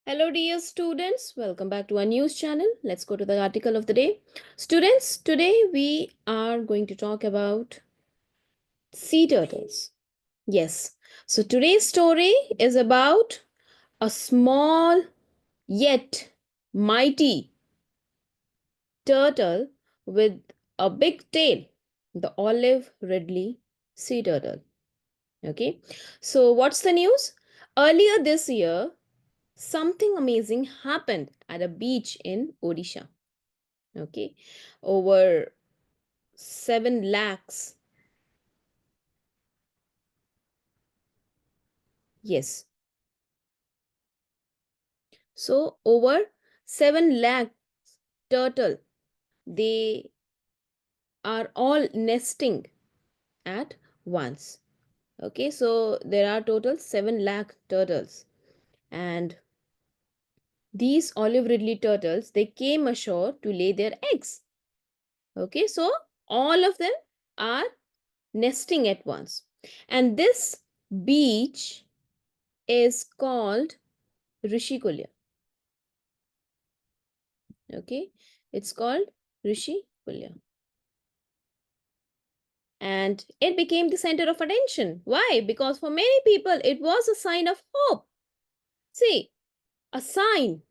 Hello, dear students. Welcome back to our news channel. Let's go to the article of the day. Students, today we are going to talk about sea turtles. Yes. So today's story is about a small yet mighty turtle with a big tail, the olive ridley sea turtle. Okay. So what's the news? Earlier this year, something amazing happened at a beach in Odisha. Okay, over 7 lakhs. Yes, so over 7 lakh turtle, they are all nesting at once. Okay, so there are total 7 lakh turtles, and these olive ridley turtles, they came ashore to lay their eggs. Okay, so all of them are nesting at once, and this beach is called Rishikulia. Okay, it's called Rishikulia, and it became the center of attention. Why? Because for many people it was a sign of hope. See, a sign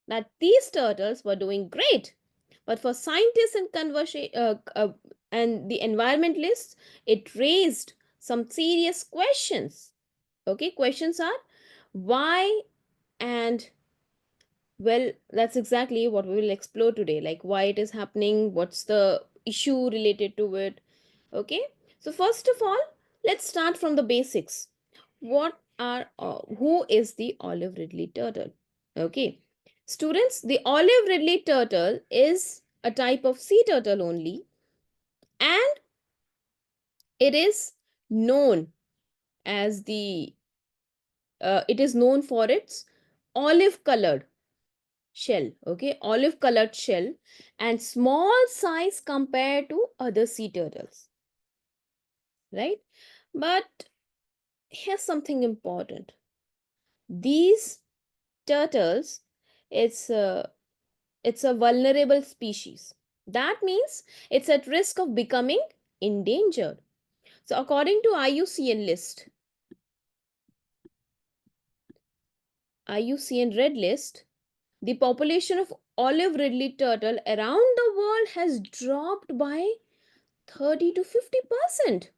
that these turtles were doing great. But for scientists and and the environmentalists, it raised some serious questions. Okay, questions are why, and well, that's exactly what we will explore today, like why it is happening, what's the issue related to it. Okay, so first of all, let's start from the basics. Who is the olive ridley turtle? Okay, students, the olive ridley turtle is a type of sea turtle only, and it is known as the it is known for its olive colored shell. Okay, olive colored shell and small size compared to other sea turtles, right? But here's something important. These turtles, it's a it's a vulnerable species. That means it's at risk of becoming endangered. So according to IUCN Red List, the population of olive ridley turtle around the world has dropped by 30 to 50%.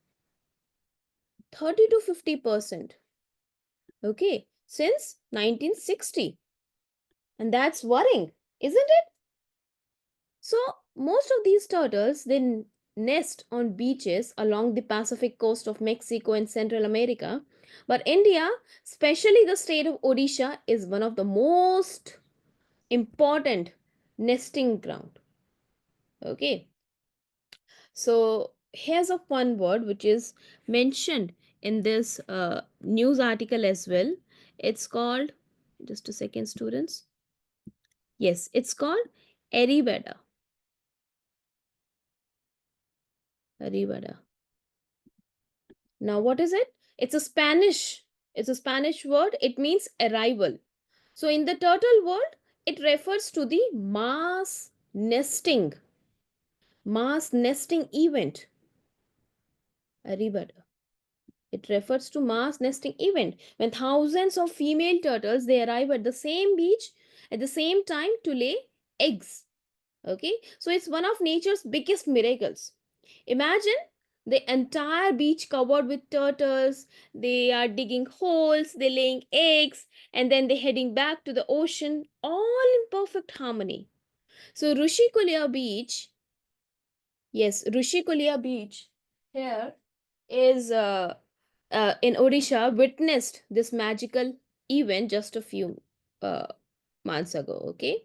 30 to 50%. Okay, since 1960. And that's worrying, isn't it? So, most of these turtles they nest on beaches along the Pacific coast of Mexico and Central America. But India, especially the state of Odisha, is one of the most important nesting ground. Okay, so here's a fun word which is mentioned in this news article as well. It's called, just a second, students. Yes, it's called Eribeda. Eribeda. Now, what is it? It's a Spanish word. It means arrival. So, in the turtle world, it refers to the mass nesting event. Arribada. It refers to mass nesting event when thousands of female turtles they arrive at the same beach at the same time to lay eggs. Okay, so it's one of nature's biggest miracles. Imagine the entire beach covered with turtles. They are digging holes, they're laying eggs, and then they're heading back to the ocean, all in perfect harmony. So Rushikulia Beach, yes, Rushikulia Beach here is in Odisha witnessed this magical event just a few uh, months ago. Okay,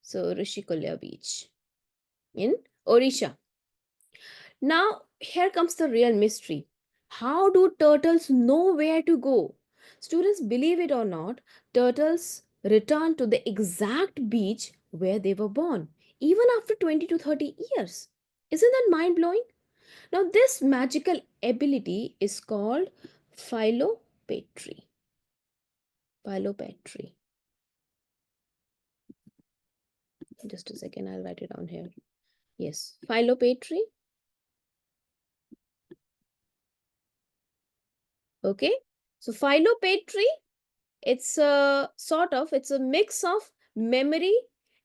so Rishikulia Beach in Odisha. Now, here comes the real mystery. How do turtles know where to go? Students, believe it or not, turtles return to the exact beach where they were born, even after 20 to 30 years. Isn't that mind blowing? Now, this magical ability is called phylopatry. Phylopatry. Just a second, I'll write it down here. Yes, phyllopetra. Okay, so phyllopetra, it's a sort of, it's a mix of memory,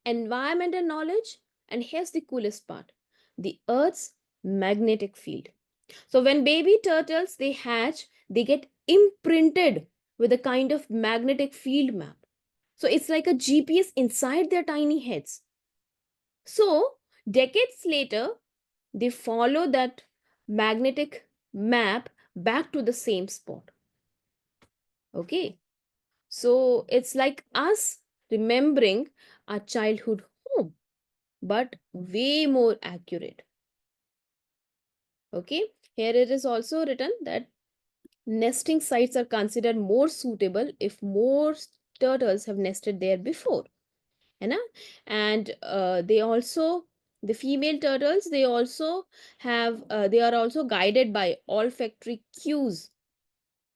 environmental knowledge, and here's the coolest part, the Earth's magnetic field. So when baby turtles they hatch, they get imprinted with a kind of magnetic field map. So it's like a GPS inside their tiny heads. So decades later, they follow that magnetic map back to the same spot. Okay. So it's like us remembering our childhood home, but way more accurate. Okay. Here it is also written that nesting sites are considered more suitable if more turtles have nested there before. है ना? And they also, the female turtles, they also have, they are also guided by olfactory cues.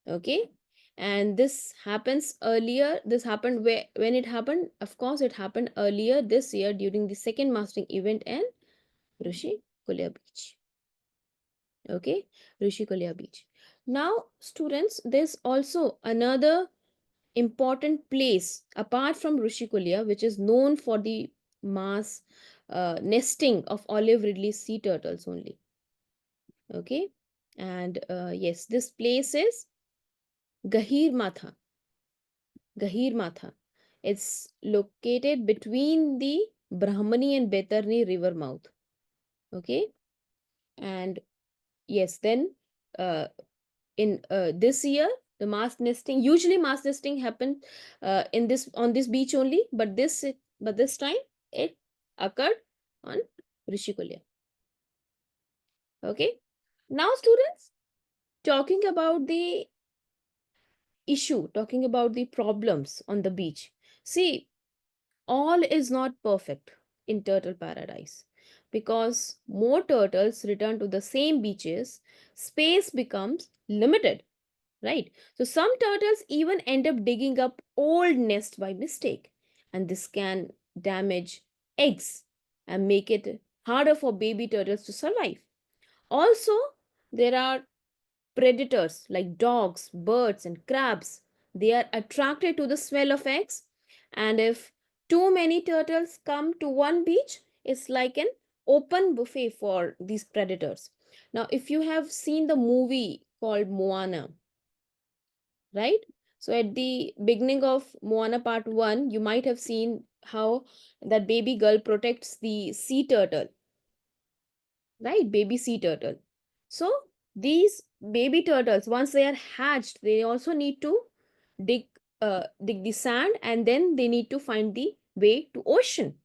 Okay. And this happens earlier. This happened where, when it happened, of course, it happened earlier this year during the second mastering event in Rishi Kulya Beach. Okay, Rishikesh Beach. Now, students, there's also another important place apart from Rishikesh, which is known for the mass nesting of olive ridley sea turtles only. Okay, and yes, this place is Gahir Matha. Gahir Matha. It's located between the Brahmani and Betarni river mouth. Okay, and yes, then in this year the mass nesting, usually mass nesting happened in this, on this beach only, but this time it occurred on Rishikulya. Okay, now students, talking about the issue, talking about the problems on the beach. See, all is not perfect in turtle paradise, because more turtles return to the same beaches, space becomes limited, right? So some turtles even end up digging up old nests by mistake, and this can damage eggs and make it harder for baby turtles to survive. Also, there are predators like dogs, birds, and crabs. They are attracted to the smell of eggs, and if too many turtles come to one beach, it's like an open buffet for these predators. Now, if you have seen the movie called Moana, right? So at the beginning of Moana Part 1, you might have seen how that baby girl protects the sea turtle, right? Baby sea turtle. So these baby turtles, once they are hatched, they also need to dig dig the sand, and then they need to find the way to ocean.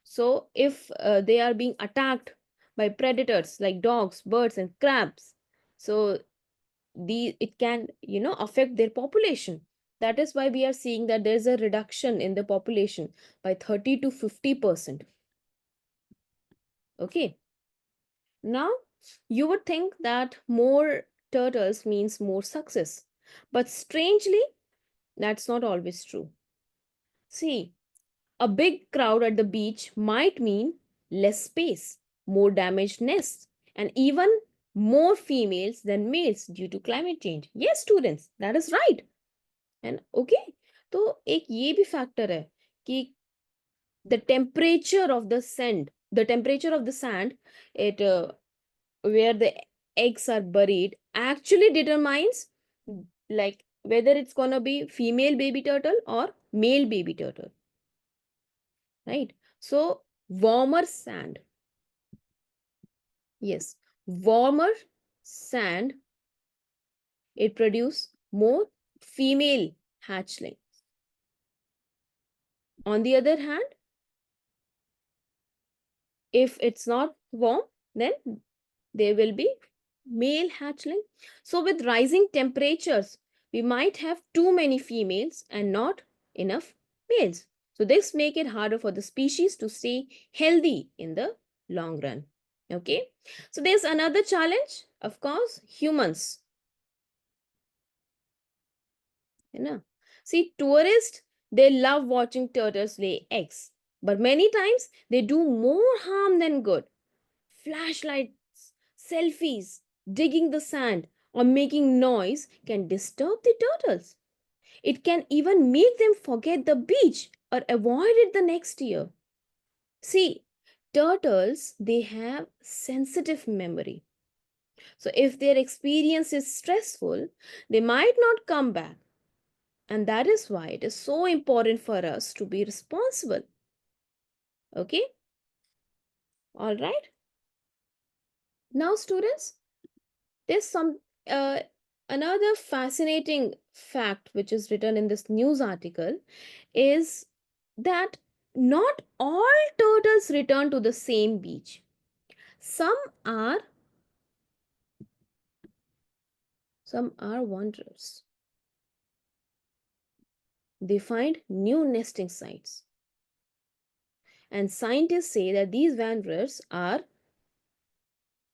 So if they are being attacked by predators like dogs, birds, and crabs, so it can, affect their population. That is why we are seeing that there's a reduction in the population by 30 to 50%. Okay, now you would think that more turtles means more success, but strangely that's not always true. See, a big crowd at the beach might mean less space, more damaged nests, and even more females than males due to climate change. Yes, students, that is right. And okay, तो एक ये भी factor है कि the temperature of the sand, the temperature of the sand it where the eggs are buried actually determines like whether it's gonna be female baby turtle or male baby turtle, right? So warmer sand, yes, warmer sand, it produce more female hatchling. On the other hand, if it's not warm, then there will be male hatchling. So with rising temperatures, we might have too many females and not enough males. So this make it harder for the species to stay healthy in the long run. Okay. So there's another challenge, of course, humans. You know, see, tourists, they love watching turtles lay eggs. But many times they do more harm than good. Flashlights, selfies, digging the sand, or making noise can disturb the turtles. It can even make them forget the beach or avoid it the next year. See, turtles, they have sensitive memory. So if their experience is stressful, they might not come back. And that is why it is so important for us to be responsible. Okay? All right. Now, students, there's some uh, another fascinating fact which is written in this news article is that not all turtles return to the same beach. Some are some are wanderers. They find new nesting sites. And scientists say that these wanderers are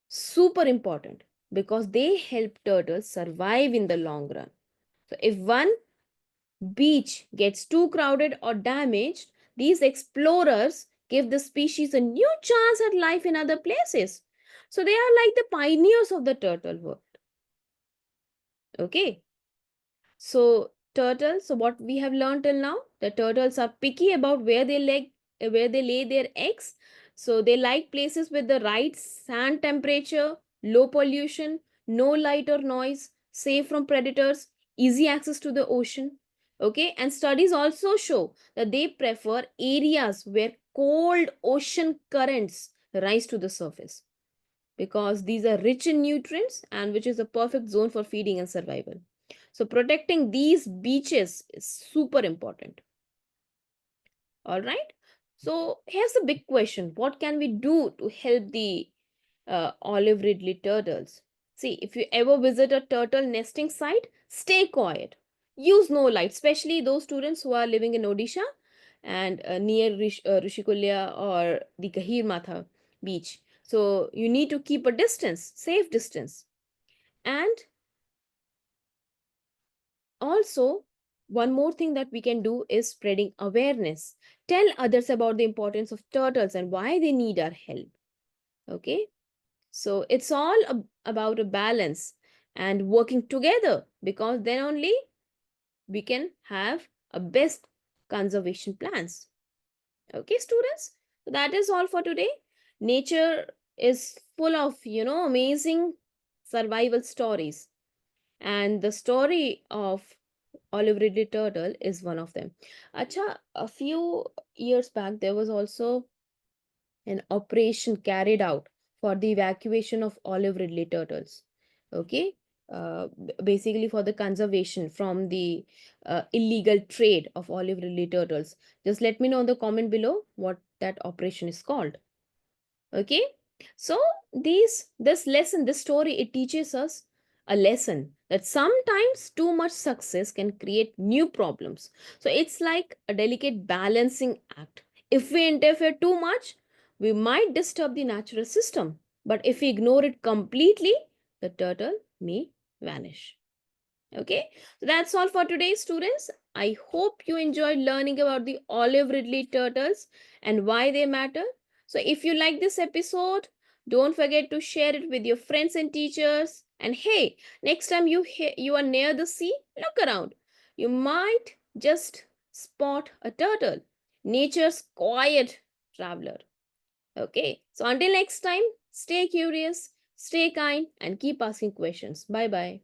super important because they help turtles survive in the long run. So if one beach gets too crowded or damaged, these explorers give the species a new chance at life in other places. So they are like the pioneers of the turtle world. Okay. So turtles, so what we have learned till now, the turtles are picky about where they lay their eggs. So they like places with the right sand temperature, low pollution, no light or noise, safe from predators, easy access to the ocean. Okay, and studies also show that they prefer areas where cold ocean currents rise to the surface because these are rich in nutrients and which is a perfect zone for feeding and survival. So protecting these beaches is super important. All right. So here's the big question. What can we do to help the olive ridley turtles? See, if you ever visit a turtle nesting site, stay quiet. Use no light, especially those students who are living in Odisha and near Rishikulia or the Gahir Matha beach. So you need to keep a distance, safe distance. And also, one more thing that we can do is spreading awareness. Tell others about the importance of turtles and why they need our help. Okay, so it's all about a balance and working together because then only we can have a best conservation plans. Okay, students, so that is all for today. Nature is full of, amazing survival stories, and the story of olive ridley turtle is one of them. Acha, a few years back, there was also an operation carried out for the evacuation of olive ridley turtles. Okay, basically for the conservation from the illegal trade of olive ridley turtles. Just let me know in the comment below what that operation is called. Okay, so this lesson, this story, it teaches us a lesson that sometimes too much success can create new problems. So it's like a delicate balancing act. If we interfere too much, we might disturb the natural system, but if we ignore it completely, the turtle may vanish. Okay, so that's all for today, students. I hope you enjoyed learning about the olive ridley turtles and why they matter. So, if you like this episode, don't forget to share it with your friends and teachers. And hey, next time you are near the sea, look around. You might just spot a turtle, nature's quiet traveler. Okay, so until next time, stay curious, stay kind, and keep asking questions. Bye bye.